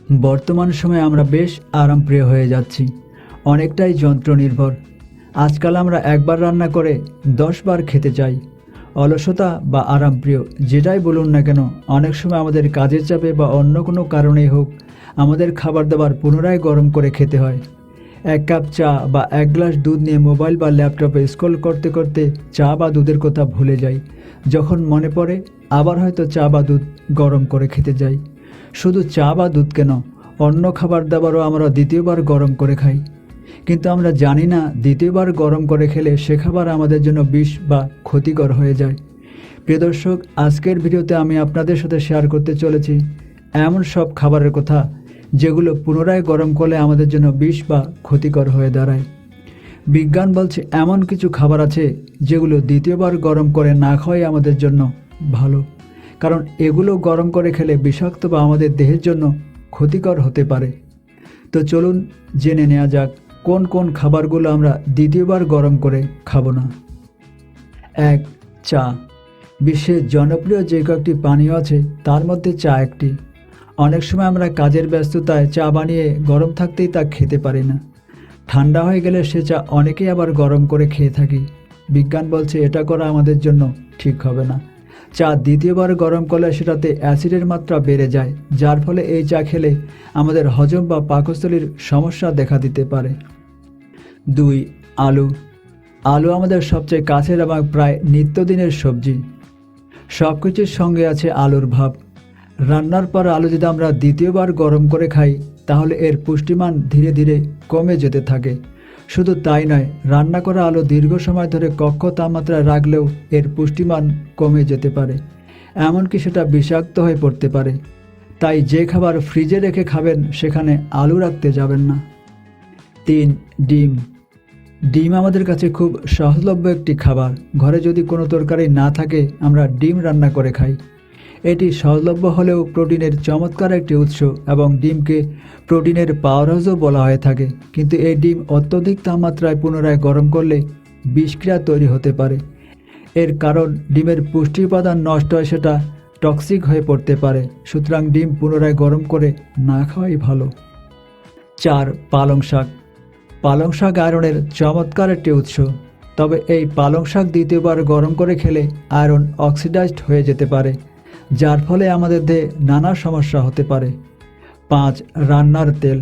বর্তমান সময়ে আমরা বেশ আরামপ্রিয় হয়ে যাচ্ছি, অনেকটাই যন্ত্র নির্ভর। আজকাল আমরা একবার রান্না করে 10 বার খেতে চাই। অলসতা বা আরামপ্রিয় যেটাই বলুন না কেন, অনেক সময় আমাদের কাজের চাপে বা অন্য কোনো কারণেই হোক, আমাদের খাবার দাবার পুনরায় গরম করে খেতে হয়। এক কাপ চা বা এক গ্লাস দুধ নিয়ে মোবাইল বা ল্যাপটপে স্ক্রল করতে করতে চা বা দুধের কথা ভুলে যাই। যখন মনে পড়ে আবার হয়তো চা বা দুধ গরম করে খেতে যাই। শুধু চা বা দুধ কেন, অন্য খাবার দাবারও আমরা দ্বিতীয়বার গরম করে খাই, কিন্তু আমরা জানি না দ্বিতীয়বার গরম করে খেলে সে খাবার আমাদের জন্য বিষ বা ক্ষতিকর হয়ে যায়। প্রিয় দর্শক, আজকের ভিডিওতে আমি আপনাদের সাথে শেয়ার করতে চলেছি এমন সব খাবারের কথা যেগুলো পুনরায় গরম করলে আমাদের জন্য বিষ বা ক্ষতিকর হয়ে দাঁড়ায়। বিজ্ঞান বলছে এমন কিছু খাবার আছে যেগুলো দ্বিতীয়বার গরম করে না খাওয়াই আমাদের জন্য ভালো, কারণ এগুলো গরম করে খেলে বিষাক্ত বা আমাদের দেহের জন্য ক্ষতিকর হতে পারে। তো চলুন জেনে নেওয়া যাক কোন কোন খাবারগুলো আমরা দ্বিতীয়বার গরম করে খাবো না। 1. চা। বিশ্বের জনপ্রিয় যে কয়েকটি পানীয় আছে তার মধ্যে চা একটি। অনেক সময় আমরা কাজের ব্যস্ততায় চা বানিয়ে গরম থাকতেই তা খেতে পারি না। ঠান্ডা হয়ে গেলে সে চা অনেকেই আবার গরম করে খেয়ে থাকি। বিজ্ঞান বলছে এটা করা আমাদের জন্য ঠিক হবে না। চা দ্বিতীয়বার গরম করলে সেটাতে অ্যাসিডের মাত্রা বেড়ে যায়, যার ফলে এই চা খেলে আমাদের হজম বা পাকস্থলীর সমস্যা দেখা দিতে পারে। 2. আলু। আলু আমাদের সবচেয়ে কাছের এবং প্রায় নিত্যদিনের সবজি। সব কিছুর সঙ্গে আছে আলুর ভাব। রান্নার পর আলু যদি আমরা দ্বিতীয়বার গরম করে খাই তাহলে এর পুষ্টিমান ধীরে ধীরে কমে যেতে থাকে। শুধু তাই নয়, রান্না করা আলু দীর্ঘ সময় ধরে কক্ষ তাপমাত্রায় রাখলেও এর পুষ্টিমান কমে যেতে পারে, এমনকি সেটা বিষাক্ত হয়ে পড়তে পারে। তাই যে খাবার ফ্রিজে রেখে খাবেন সেখানে আলু রাখতে যাবেন না। 3. ডিম। ডিম আমাদের কাছে খুব সহজলভ্য একটি খাবার। ঘরে যদি কোনো তরকারি না থাকে আমরা ডিম রান্না করে খাই। এটি সহজলভ্য হলেও প্রোটিনের চমৎকার একটি উৎস এবং ডিমকে প্রোটিনের পাওয়ার হাউসও বলা হয়ে থাকে। কিন্তু এই ডিম অত্যধিক তাপমাত্রায় পুনরায় গরম করলে বিষক্রিয়া তৈরি হতে পারে। এর কারণ ডিমের পুষ্টি উপাদান নষ্ট হয়, সেটা টক্সিক হয়ে পড়তে পারে। সুতরাং ডিম পুনরায় গরম করে না খাওয়াই ভালো। 4. পালং শাক। পালং শাক আয়রনের চমৎকার একটি উৎস, তবে এই পালং শাক দ্বিতীয়বার গরম করে খেলে আয়রন অক্সিডাইজড হয়ে যেতে পারে, যার ফলে আমাদের দেহে নানা সমস্যা হতে পারে। 5. রান্নার তেল।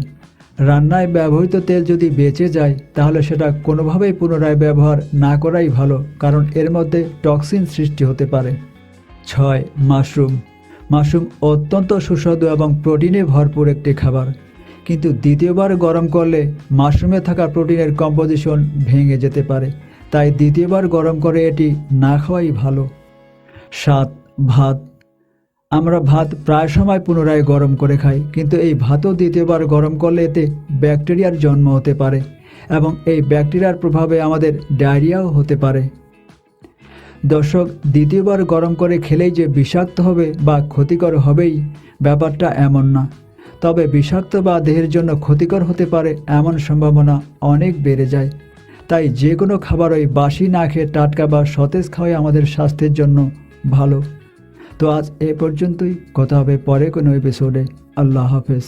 রান্নায় ব্যবহৃত তেল যদি বেঁচে যায় তাহলে সেটা কোনোভাবেই পুনরায় ব্যবহার না করাই ভালো, কারণ এর মধ্যে টক্সিন সৃষ্টি হতে পারে। 6. মাশরুম। মাশরুম অত্যন্ত সুস্বাদু এবং প্রোটিনে ভরপুর একটি খাবার, কিন্তু দ্বিতীয়বার গরম করলে মাশরুমে থাকা প্রোটিনের কম্পোজিশন ভেঙে যেতে পারে, তাই দ্বিতীয়বার গরম করে এটি না খাওয়াই ভালো। 7. ভাত। আমরা ভাত প্রায় সময় পুনরায় গরম করে খাই, কিন্তু এই ভাতও দ্বিতীয়বার গরম করলে এতে ব্যাকটেরিয়ার জন্ম হতে পারে এবং এই ব্যাকটেরিয়ার প্রভাবে আমাদের ডায়রিয়াও হতে পারে। দর্শক, দ্বিতীয়বার গরম করে খেলেই যে বিষাক্ত হবে বা ক্ষতিকর হবেই ব্যাপারটা এমন না, তবে বিষাক্ত বা দেহের জন্য ক্ষতিকর হতে পারে এমন সম্ভাবনা অনেক বেড়ে যায়। তাই যে কোনো খাবারই বাসি না খেয়ে টাটকা বা সতেজ খাওয়াই আমাদের স্বাস্থ্যের জন্য ভালো। তো আজ এ পর্যন্তই, কথা হবে পরে কোনো এপিসোডে। আল্লাহ হাফেজ।